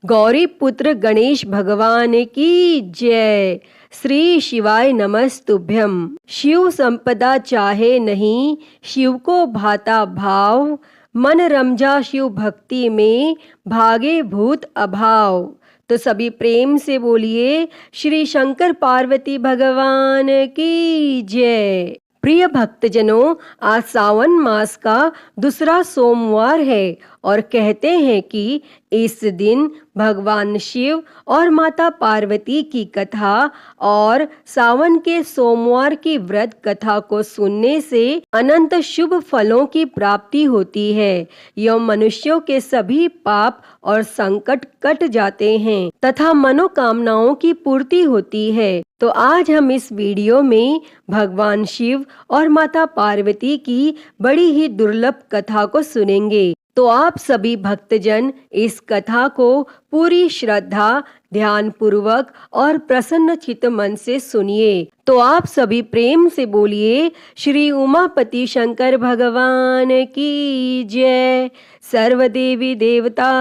गौरी पुत्र गणेश भगवान की जय। श्री शिवाय नमस्तुभ्यम। शिव संपदा चाहे नहीं, शिव को भाता भाव। मन रमजा शिव भक्ति में, भागे भूत अभाव। तो सभी प्रेम से बोलिए श्री शंकर पार्वती भगवान की जय। प्रिय भक्तजनों, आज सावन मास का दूसरा सोमवार है और कहते हैं कि इस दिन भगवान शिव और माता पार्वती की कथा और सावन के सोमवार की व्रत कथा को सुनने से अनंत शुभ फलों की प्राप्ति होती है। यह मनुष्यों के सभी पाप और संकट कट जाते हैं तथा मनोकामनाओं की पूर्ति होती है। तो आज हम इस वीडियो में भगवान शिव और माता पार्वती की बड़ी ही दुर्लभ कथा को सुनेंगे। तो आप सभी भक्तजन इस कथा को पूरी श्रद्धा, ध्यान पूर्वक और प्रसन्न चित्त मन से सुनिए। तो आप सभी प्रेम से बोलिए श्री उमापति शंकर भगवान की जय। सर्वदेवी देवता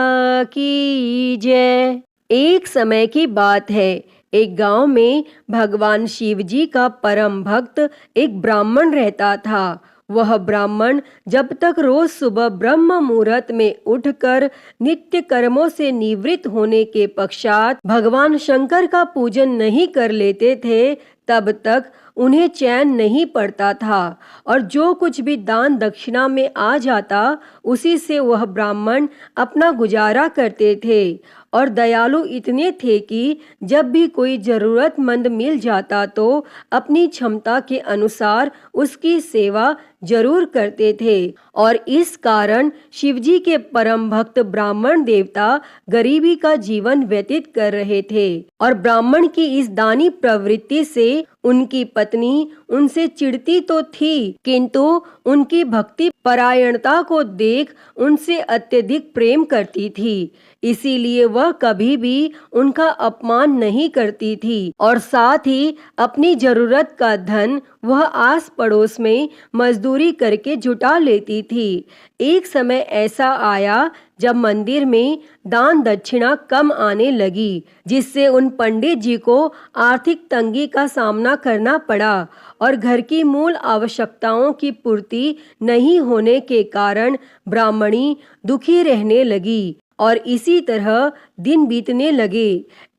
की जय। एक समय की बात है, एक गांव में भगवान शिव जी का परम भक्त एक ब्राह्मण रहता था। वह ब्राह्मण जब तक रोज सुबह ब्रह्म मुहूर्त में उठकर नित्य कर्मों से निवृत्त होने के पश्चात भगवान शंकर का पूजन नहीं कर लेते थे, तब तक उन्हें चैन नहीं पड़ता था और जो कुछ भी दान दक्षिणा में आ जाता उसी से वह ब्राह्मण अपना गुजारा करते थे। और दयालु इतने थे कि जब भी कोई जरूरतमंद मिल जाता तो अपनी क्षमता के अनुसार उसकी सेवा जरूर करते थे। और इस कारण शिवजी के परम भक्त ब्राह्मण देवता गरीबी का जीवन व्यतीत कर रहे थे। और ब्राह्मण की इस दानी प्रवृत्ति से उनकी पत्नी उनसे चिढ़ती तो थी, किंतु उनकी भक्ति परायणता को देख उनसे अत्यधिक प्रेम करती थी। इसीलिए वह कभी भी उनका अपमान नहीं करती थी और साथ ही अपनी जरूरत का धन वह आस पड़ोस में मजदूरी करके जुटा लेती थी। एक समय ऐसा आया जब मंदिर में दान दक्षिणा कम आने लगी, जिससे उन पंडित जी को आर्थिक तंगी का सामना करना पड़ा और घर की मूल आवश्यकताओं की पूर्ति नहीं होने के कारण ब्राह्मणी दुखी रहने लगी। और इसी तरह दिन बीतने लगे।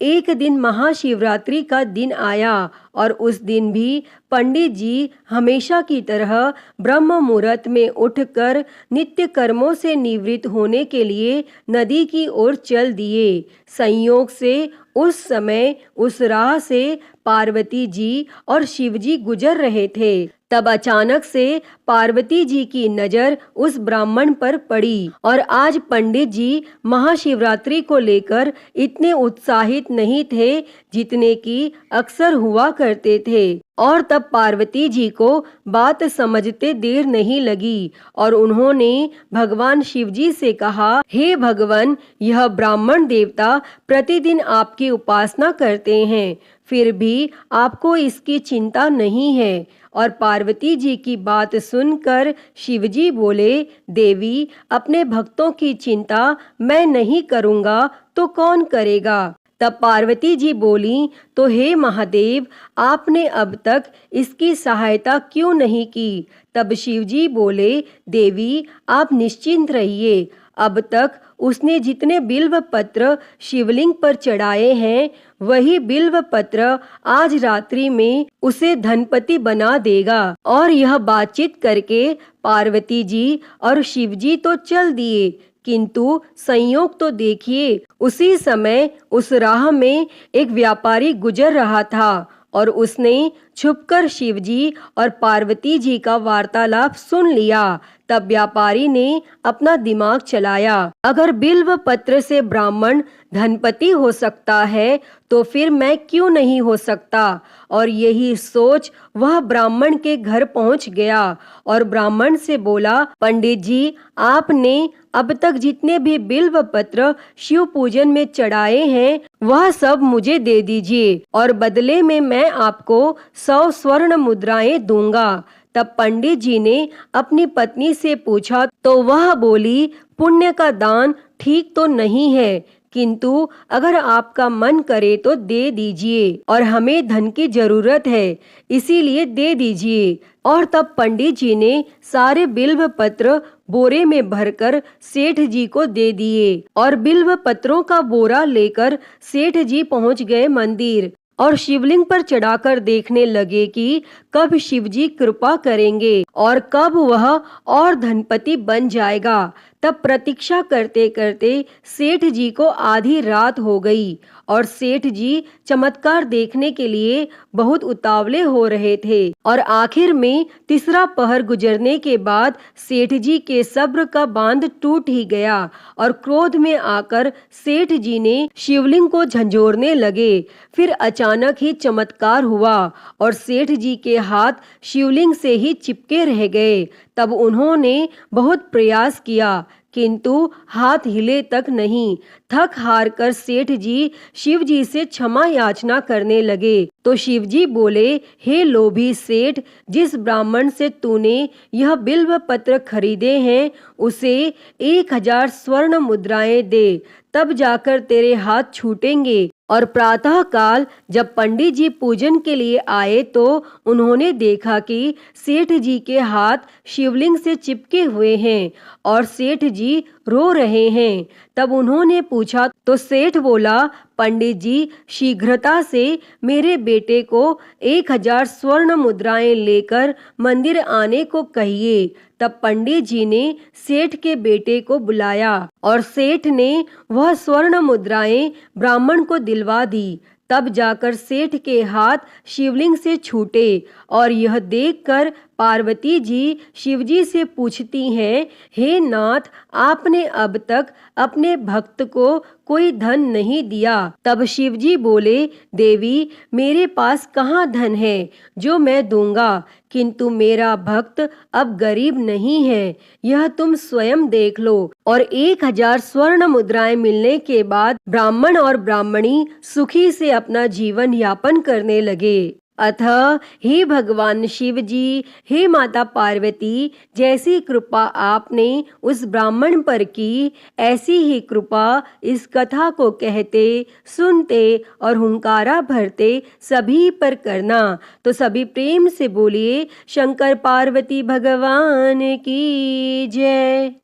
एक दिन महाशिवरात्रि का दिन आया और उस दिन भी पंडित जी हमेशा की तरह ब्रह्म मुहूर्त में उठकर नित्य कर्मों से निवृत्त होने के लिए नदी की ओर चल दिए। संयोग से उस समय उस राह से पार्वती जी और शिव जी गुजर रहे थे। तब अचानक से पार्वती जी की नजर उस ब्राह्मण पर पड़ी और आज पंडित जी महाशिवरात्रि को लेकर इतने उत्साहित नहीं थे जितने कि अक्सर हुआ करते थे। और तब पार्वती जी को बात समझते देर नहीं लगी और उन्होंने भगवान शिव जी से कहा, हे भगवान, यह ब्राह्मण देवता प्रतिदिन आपकी उपासना करते हैं, फिर भी आपको इसकी चिंता नहीं है। और पार्वती जी की बात सुनकर शिवजी बोले, देवी, अपने भक्तों की चिंता मैं नहीं करूँगा तो कौन करेगा। तब पार्वती जी बोली, तो हे महादेव, आपने अब तक इसकी सहायता क्यों नहीं की। तब शिवजी बोले, देवी, आप निश्चिंत रहिए, अब तक उसने जितने बिल्व पत्र शिवलिंग पर चढ़ाए हैं वही बिल्व पत्र आज रात्रि में उसे धनपति बना देगा। और यह बातचीत करके पार्वती जी और शिवजी तो चल दिए, किंतु संयोग तो देखिए, उसी समय उस राह में एक व्यापारी गुजर रहा था और उसने छुपकर शिवजी और पार्वती जी का वार्तालाप सुन लिया। तब व्यापारी ने अपना दिमाग चलाया, अगर बिल्व पत्र से ब्राह्मण धनपति हो सकता है तो फिर मैं क्यों नहीं हो सकता। और यही सोच वह ब्राह्मण के घर पहुंच गया और ब्राह्मण से बोला, पंडित जी, आपने अब तक जितने भी बिल्व पत्र शिव पूजन में चढ़ाए हैं वह सब मुझे दे दीजिए और बदले में मैं आपको 100 स्वर्ण मुद्राएं दूंगा। तब पंडित जी ने अपनी पत्नी से पूछा तो वह बोली, पुण्य का दान ठीक तो नहीं है, किंतु अगर आपका मन करे तो दे दीजिए, और हमें धन की जरूरत है, इसीलिए दे दीजिए। और तब पंडित जी ने सारे बिल्व पत्र बोरे में भरकर सेठ जी को दे दिए, और बिल्व पत्रों का बोरा लेकर सेठ जी पहुंच गए मंदिर, और शिवलिंग पर चढ़ाकर देखने लगे कि कब शिवजी कृपा करेंगे और कब वह और धनपति बन जाएगा। तब प्रतीक्षा करते करते सेठ जी को आधी रात हो गई, और सेठ जी चमत्कार देखने के लिए बहुत उतावले हो रहे थे। और आखिर में तीसरा पहर गुजरने के बाद सेठ जी के सब्र का बांध टूट ही गया, और क्रोध में आकर सेठ जी ने शिवलिंग को झंझोरने लगे। फिर अचानक ही चमत्कार हुआ, और सेठ जी के हाथ शिवलिंग से ही चिपके रह गए। तब उन्होंने बहुत प्रयास किया, किंतु हाथ हिले तक नहीं। थक हार कर सेठ जी शिव जी से क्षमा याचना करने लगे। तो शिव जी बोले, हे लोभी सेठ, जिस ब्राह्मण से तूने यह बिल्व पत्र खरीदे हैं उसे 1000 स्वर्ण मुद्राएं दे, तब जाकर तेरे हाथ छूटेंगे। और प्रातः काल जब पंडित जी पूजन के लिए आए तो उन्होंने देखा कि सेठ जी के हाथ शिवलिंग से चिपके हुए हैं और सेठ जी रो रहे हैं। तब उन्होंने पूछा तो सेठ बोला, पंडित जी, शीघ्रता से मेरे बेटे को 1000 स्वर्ण मुद्राएं लेकर मंदिर आने को कहिए। तब पंडित जी ने सेठ के बेटे को बुलाया और सेठ ने वह स्वर्ण मुद्राएं ब्राह्मण को दिलवा दी। तब जाकर सेठ के हाथ शिवलिंग से छूटे, और यह देखकर पार्वती जी शिवजी से पूछती हैं, हे नाथ, आपने अब तक अपने भक्त को कोई धन नहीं दिया। तब शिवजी बोले, देवी, मेरे पास कहाँ धन है जो मैं दूंगा, किंतु मेरा भक्त अब गरीब नहीं है, यह तुम स्वयं देख लो। और 1000 स्वर्ण मुद्राएं मिलने के बाद ब्राह्मण और ब्राह्मणी सुखी से अपना जीवन यापन करने लगे। अतः हे भगवान शिव जी, हे माता पार्वती, जैसी कृपा आपने उस ब्राह्मण पर की, ऐसी ही कृपा इस कथा को कहते, सुनते और हुंकारा भरते सभी पर करना। तो सभी प्रेम से बोलिए, शंकर पार्वती भगवान की जय।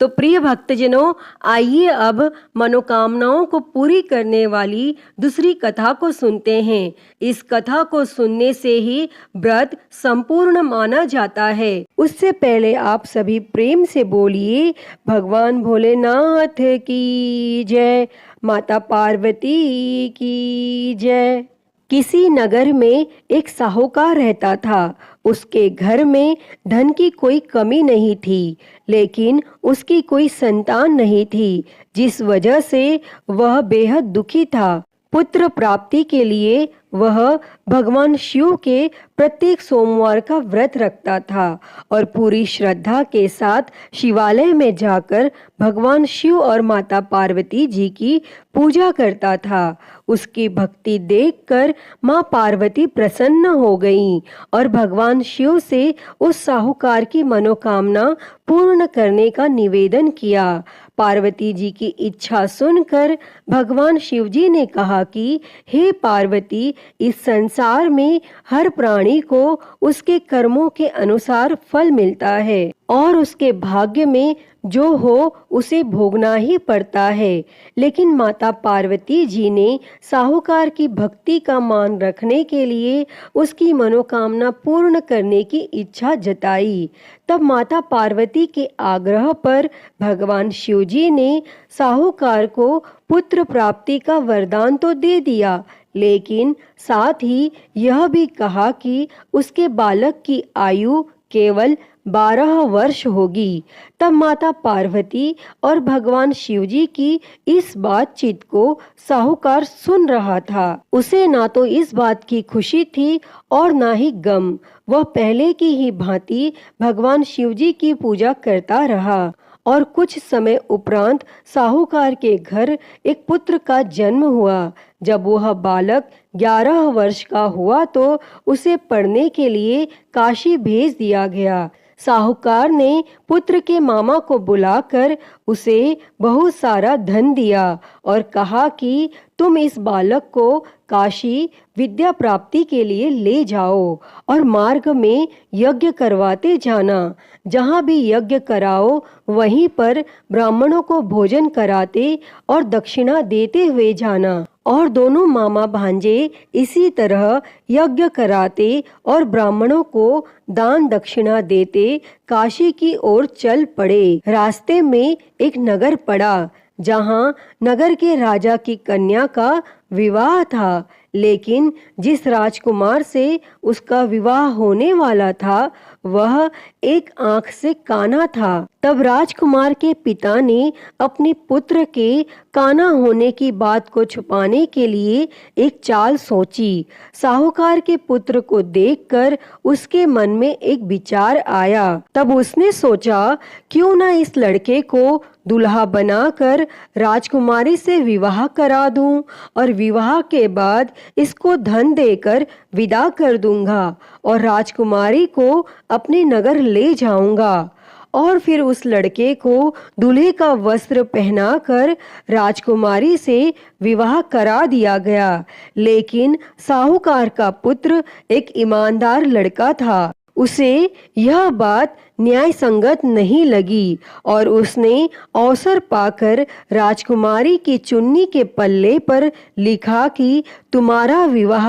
तो प्रिय भक्तजनों, आइए अब मनोकामनाओं को पूरी करने वाली दूसरी कथा को सुनते हैं। इस कथा को सुनने से ही व्रत संपूर्ण माना जाता है। उससे पहले आप सभी प्रेम से बोलिए, भगवान भोलेनाथ की जय, माता पार्वती की जय। किसी नगर में एक साहूकार रहता था। उसके घर में धन की कोई कमी नहीं थी, लेकिन उसकी कोई संतान नहीं थी, जिस वजह से वह बेहद दुखी था। पुत्र प्राप्ति के लिए वह भगवान शिव के प्रत्येक सोमवार का व्रत रखता था और पूरी श्रद्धा के साथ शिवालय में जाकर भगवान शिव और माता पार्वती जी की पूजा करता था। उसकी भक्ति देखकर माँ पार्वती प्रसन्न हो गईं और भगवान शिव से उस साहूकार की मनोकामना पूर्ण करने का निवेदन किया। पार्वती जी की इच्छा सुनकर भगवान शिव जी ने कहा कि हे पार्वती, इस संसार में हर प्राणी को उसके कर्मों के अनुसार फल मिलता है और उसके भाग्य में जो हो उसे भोगना ही पड़ता है। लेकिन माता पार्वती जी ने साहूकार की भक्ति का मान रखने के लिए उसकी मनोकामना पूर्ण करने की इच्छा जताई। तब माता पार्वती के आग्रह पर भगवान शिव जी ने साहूकार को पुत्र प्राप्ति का वरदान तो दे दिया, लेकिन साथ ही यह भी कहा कि उसके बालक की आयु केवल 12 वर्ष होगी। तब माता पार्वती और भगवान शिवजी की इस बातचीत को साहूकार सुन रहा था। उसे ना तो इस बात की खुशी थी और ना ही गम। वह पहले की ही भांति भगवान शिवजी की पूजा करता रहा और कुछ समय उपरांत साहूकार के घर एक पुत्र का जन्म हुआ। जब वह बालक 11 वर्ष का हुआ तो उसे पढ़ने के लिए काशी भेज दिया गया। साहूकार ने पुत्र के मामा को बुलाकर उसे बहुत सारा धन दिया और कहा कि तुम इस बालक को काशी विद्या प्राप्ति के लिए ले जाओ और मार्ग में यज्ञ करवाते जाना। जहाँ भी यज्ञ कराओ वहीं पर ब्राह्मणों को भोजन कराते और दक्षिणा देते हुए जाना। और दोनों मामा भांजे इसी तरह यज्ञ कराते और ब्राह्मणों को दान दक्षिणा देते काशी की ओर चल पड़े। रास्ते में एक नगर पड़ा जहाँ नगर के राजा की कन्या का विवाह था, लेकिन जिस राजकुमार से उसका विवाह होने वाला था वह एक आंख से काना था। तब राजकुमार के पिता ने अपने पुत्र के काना होने की बात को छुपाने के लिए एक चाल सोची। साहूकार के पुत्र को देखकर उसके मन में एक विचार आया। तब उसने सोचा, क्यों ना इस लड़के को दुल्हा बनाकर राजकुमारी से विवाह करा दूं और विवाह के बाद इसको धन देकर विदा कर दूंगा और राजकुमारी को अपने नगर ले जाऊंगा। और फिर उस लड़के को दूल्हे का वस्त्र पहनाकर राजकुमारी से विवाह करा दिया गया। लेकिन साहूकार का पुत्र एक ईमानदार लड़का था। उसे यह बात न्याय संगत नहीं लगी और उसने अवसर पाकर राजकुमारी की चुन्नी के पल्ले पर लिखा कि तुम्हारा विवाह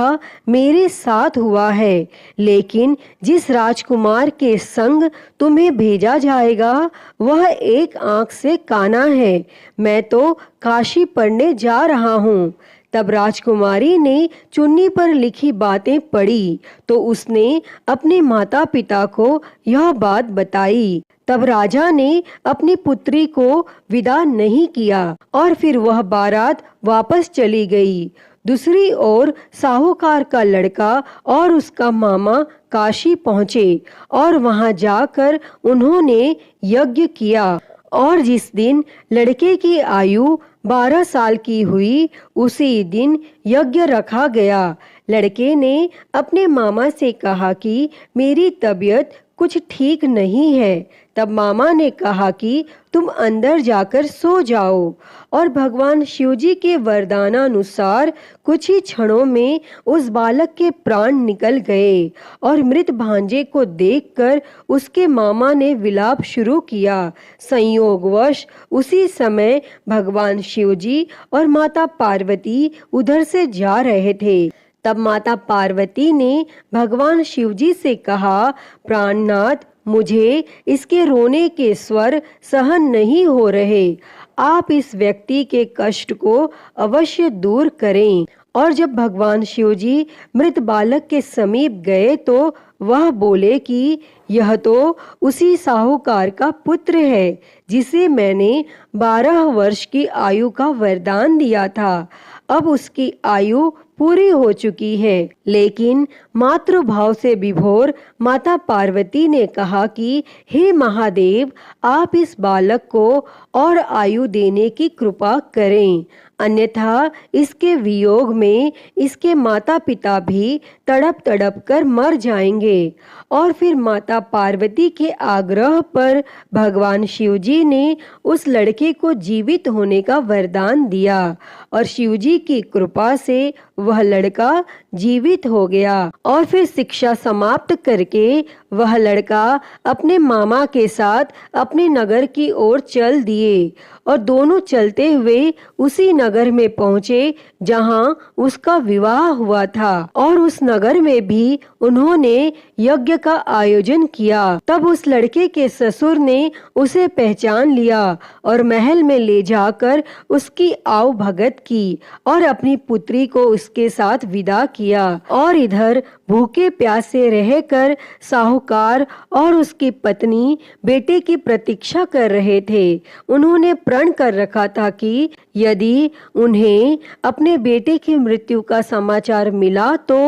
मेरे साथ हुआ है, लेकिन जिस राजकुमार के संग तुम्हें भेजा जाएगा वह एक आंख से काना है। मैं तो काशी पढ़ने जा रहा हूँ। तब राजकुमारी ने चुन्नी पर लिखी बातें पढ़ी तो उसने अपने माता पिता को यह बात बताई। तब राजा ने अपनी पुत्री को विदा नहीं किया और फिर वह बारात वापस चली गई। दूसरी ओर साहूकार का लड़का और उसका मामा काशी पहुँचे और वहां जाकर उन्होंने यज्ञ किया और जिस दिन लड़के की आयु 12 साल की हुई उसी दिन यज्ञ रखा गया। लड़के ने अपने मामा से कहा कि मेरी तबीयत कुछ ठीक नहीं है। तब मामा ने कहा कि तुम अंदर जाकर सो जाओ और भगवान शिवजी के वरदानानुसार कुछ ही क्षणों में उस बालक के प्राण निकल गए और मृत भांजे को देखकर उसके मामा ने विलाप शुरू किया। संयोगवश उसी समय भगवान शिवजी और माता पार्वती उधर से जा रहे थे। तब माता पार्वती ने भगवान शिवजी से कहा, प्राणनाथ, मुझे इसके रोने के स्वर सहन नहीं हो रहे। आप इस व्यक्ति के कष्ट को अवश्य दूर करें। और जब भगवान शिवजी मृत बालक के समीप गए तो वह बोले कि यह तो उसी साहूकार का पुत्र है जिसे मैंने 12 वर्ष की आयु का वरदान दिया था। अब उसकी आयु पूरी हो चुकी है। लेकिन मातृभाव से विभोर माता पार्वती ने कहा कि हे महादेव, आप इस बालक को और आयु देने की कृपा करें, अन्यथा इसके वियोग में इसके माता पिता भी तड़प तड़प कर मर जाएंगे। और फिर माता पार्वती के आग्रह पर भगवान शिवजी ने उस लड़के को जीवित होने का वरदान दिया और शिवजी की कृपा से वह लड़का जीवित हो गया। और फिर शिक्षा समाप्त करके वह लड़का अपने मामा के साथ अपने नगर की ओर चल दिए और दोनों चलते हुए उसी नगर में पहुंचे जहां उसका विवाह हुआ था। और उस नगर में भी उन्होंने यज्ञ का आयोजन किया। तब उस लड़के के ससुर ने उसे पहचान लिया और महल में ले जाकर उसकी आव भगत की और अपनी पुत्री को उसके साथ विदा किया। और इधर भूखे प्यासे रहकर साहूकार और उसकी पत्नी बेटे की प्रतीक्षा कर रहे थे। उन्होंने प्रण कर रखा था कि यदि उन्हें अपने बेटे की मृत्यु का समाचार मिला तो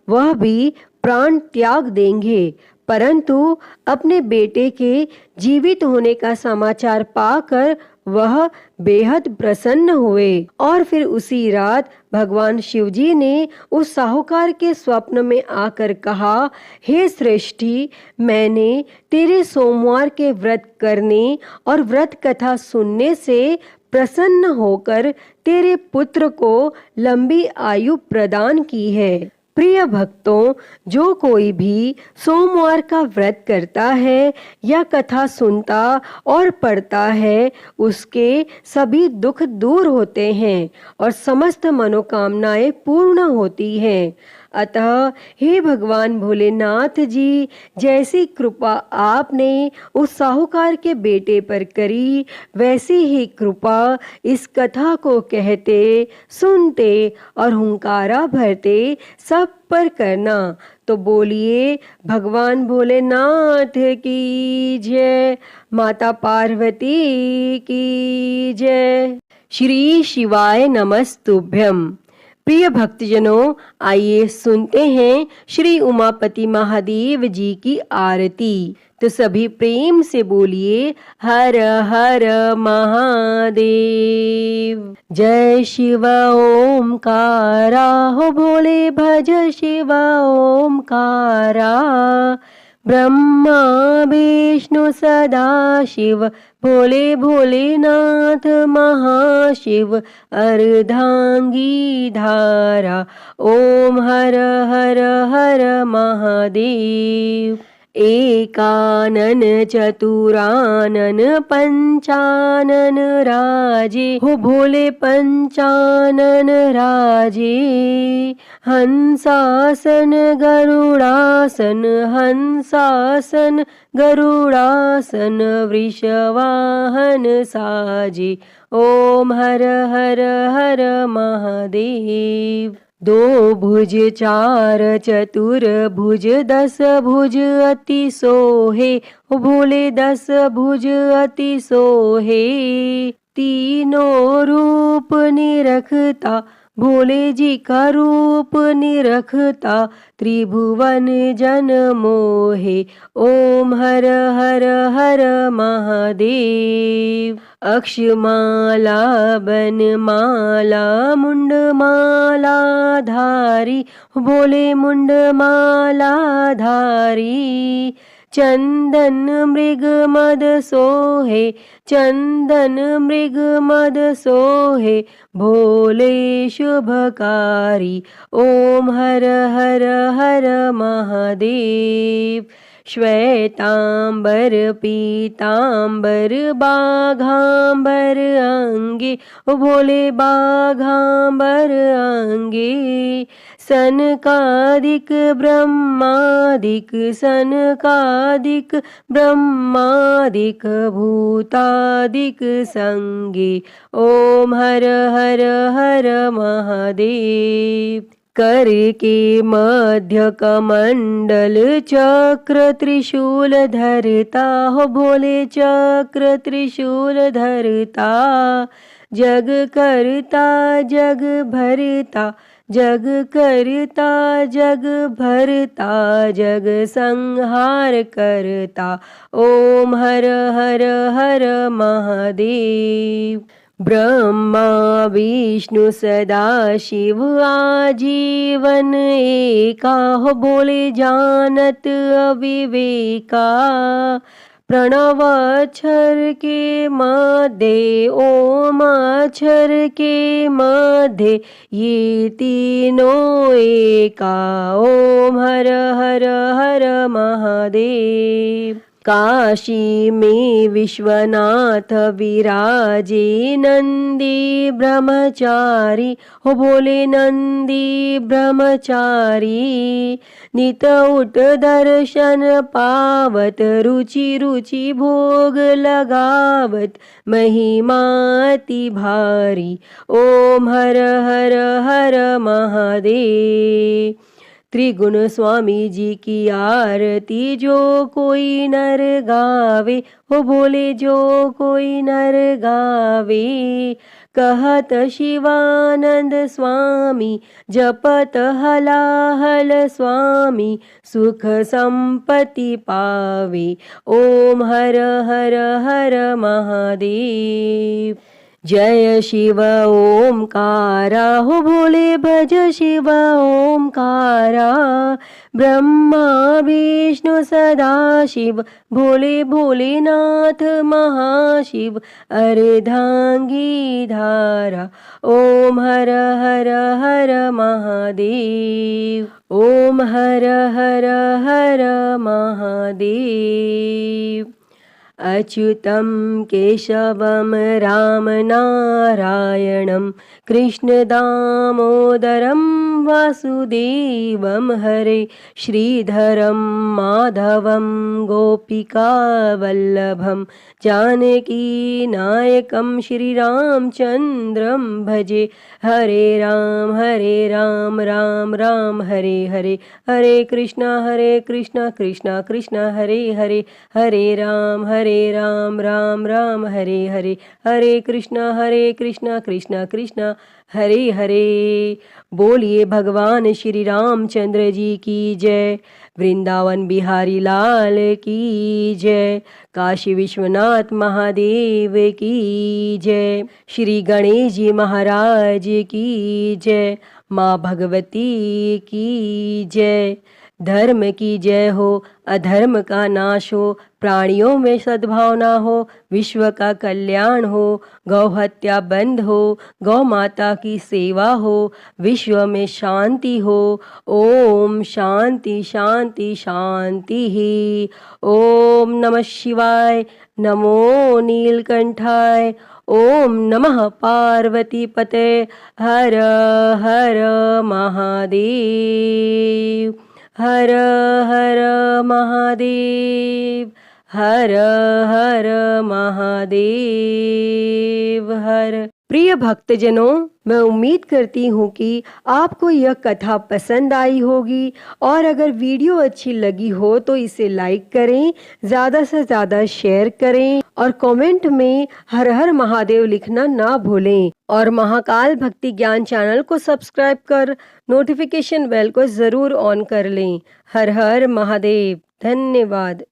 वह भी प्राण त्याग देंगे। परंतु अपने बेटे के जीवित होने का समाचार पाकर वह बेहद प्रसन्न हुए और फिर उसी रात भगवान शिव जी ने उस साहूकार के स्वप्न में आकर कहा, हे सृष्टि, मैंने तेरे सोमवार के व्रत करने और व्रत कथा सुनने से प्रसन्न होकर तेरे पुत्र को लंबी आयु प्रदान की है। प्रिय भक्तों, जो कोई भी सोमवार का व्रत करता है या कथा सुनता और पढ़ता है, उसके सभी दुख दूर होते हैं और समस्त मनोकामनाएं पूर्ण होती हैं। अतः हे भगवान भोलेनाथ जी, जैसी कृपा आपने उस साहूकार के बेटे पर करी, वैसी ही कृपा इस कथा को कहते, सुनते और हुंकारा भरते सब पर करना। तो बोलिए भगवान भोलेनाथ की जय, माता पार्वती की जय। श्री शिवाय नमस्तुभ्यम। प्रिय भक्तजनों, आइए सुनते हैं श्री उमापति महादेव जी की आरती। तो सभी प्रेम से बोलिए हर हर महादेव। जय शिव ओमकारा, हो भोले भज शिव ओमकारा। ब्रह्मा विष्णु सदा शिव, भोले भोलेनाथ महाशिव। अर्धांगी धारा, ओम हर हर हर महादेव। एकानन चतुरानन पंचानन राजे, हो भोले पंचानन राजे। हंसासन गरुड़ासन, हंसासन गरुड़ासन। वृषवाहन साजे, ओम हर हर हर महादेव। दो भुज चार चतुर भुज, दस भुज अति सोहे, हो भोले दस भुज अति सोहे। तीनों रूप निरखता, भोले जी का रूप निरखता। त्रिभुवन जन मोहे, ओम हर हर हर महादेव। अक्षमाला बनमाला मुंडमाला धारी, भोले मुंडमाला धारी। चंदन मृग मद सोहे, चंदन मृग मद सोहे। भोले शुभकारी, ओम हर हर हर महादेव। श्वेतांबर पीतांबर बाघांबर अंगे, ओ भोले बाघांबर अंगे। सनकादिक ब्रह्मादिक, सनकादिक ब्रह्मादिक। भूतादिक संगे, ओम हर हर हर महादेव। कर के मध्य कमंडल चक्र त्रिशूल धरता, हो भोले चक्र त्रिशूल धरता। जग करता जग भरता, जग करता जग भरता। जग संहार करता, ओम हर हर हर महादेव। ब्रह्मा विष्णु सदा शिव आजीवन एका, हो भोले जानत अविवेका। प्रणव अक्षर के मध्य, ओम अक्षर के मध्य। ये तीनों एका, ओम हर हर हर महादेव। काशी में विश्वनाथ विराजे, नंदी ब्रह्मचारी, हो भोले नंदी ब्रह्मचारी। नित उठ दर्शन पावत, रुचि रुचि भोग लगावत। महिमा अति भारी, ओम हर हर हर महादेव। त्रिगुण स्वामी जी की आरती जो कोई नर गावे, हो भोले जो कोई नर गावे। कहत शिवानंद स्वामी जपत हलाहल स्वामी सुख संपत्ति पावे। ओम हर हर हर महादेव। जय शिव ओमकारा हो भोले भज शिव ओमकारा। ब्रह्मा विष्णु सदा शिव भोले भोलेनाथ महाशिव अर्धांगी धारा। ओम हर हर हर महादेव। ओम हर हर हर महादेव। अच्युतं केशवं रामनारायणं कृष्णदामोदरं वासुदेवं हरे श्रीधरं माधवं गोपिकावल्लभं जानकीनायकं श्रीरामचन्द्रं भजे। हरे राम राम राम हरे हरे, हरे कृष्णा कृष्णा कृष्णा हरे हरे, हरे राम राम राम हरे हरे, हरे कृष्णा कृष्णा कृष्णा हरे हरे। बोलिए भगवान श्री रामचंद्र जी की जय। वृंदावन बिहारी लाल की जय। काशी विश्वनाथ महादेव की जय। श्री गणेश जी महाराज की जय। माँ भगवती की जय। धर्म की जय हो, अधर्म का नाश हो, प्राणियों में सद्भावना हो, विश्व का कल्याण हो, गौ हत्या बंद हो, गौ माता की सेवा हो, विश्व में शांति हो। ओम शांति शांति शांति ही। ओम नमः शिवाय। नमो नीलकंठाय। ओम नमः पार्वती पते। हर हर महादेव। हर हर महादेव। हर हर महादेव। हर। प्रिय भक्तजनों, मैं उम्मीद करती हूँ कि आपको यह कथा पसंद आई होगी और अगर वीडियो अच्छी लगी हो तो इसे लाइक करें, ज़्यादा से ज़्यादा शेयर करें और कमेंट में हर हर महादेव लिखना ना भूलें। और महाकाल भक्ति ज्ञान चैनल को सब्सक्राइब कर नोटिफिकेशन बेल को ज़रूर ऑन कर लें। हर हर महादेव। धन्यवाद।